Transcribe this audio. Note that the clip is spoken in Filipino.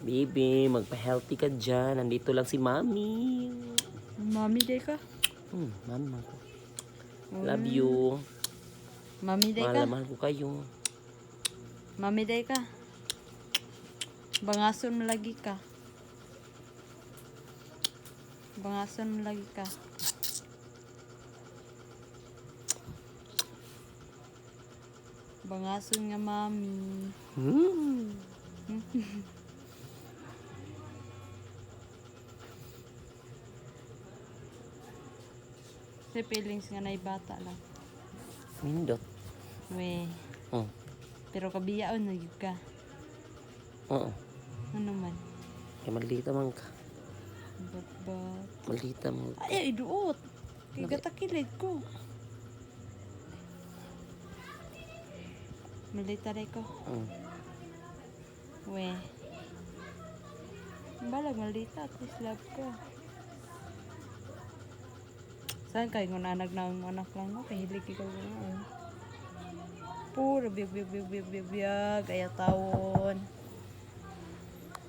Baby, magpa-healthy ka dyan. Nandito lang si Mami. Mami day ka? Mami man ko. Love you. Mami day ka? Mahal ko kayo. Mami day ka? Bangason mo lagi ka. Bangason mo lagi ka. Bangason nga mami. Sa feelings nga na bata lang. Mindot. We. Oh. Pero kabiyaon na yun ka. Oo. Ano man? Kaya malita man ka. Bat. Malita mo. Ay, iduot. Kaya gatakilid ko. Malita rin ko. We. Balag malita. At least love ko. Saan kayo ng anak ng anak lang mo? Kahilig ikaw gano'n. Puro biyag. Kaya tawon.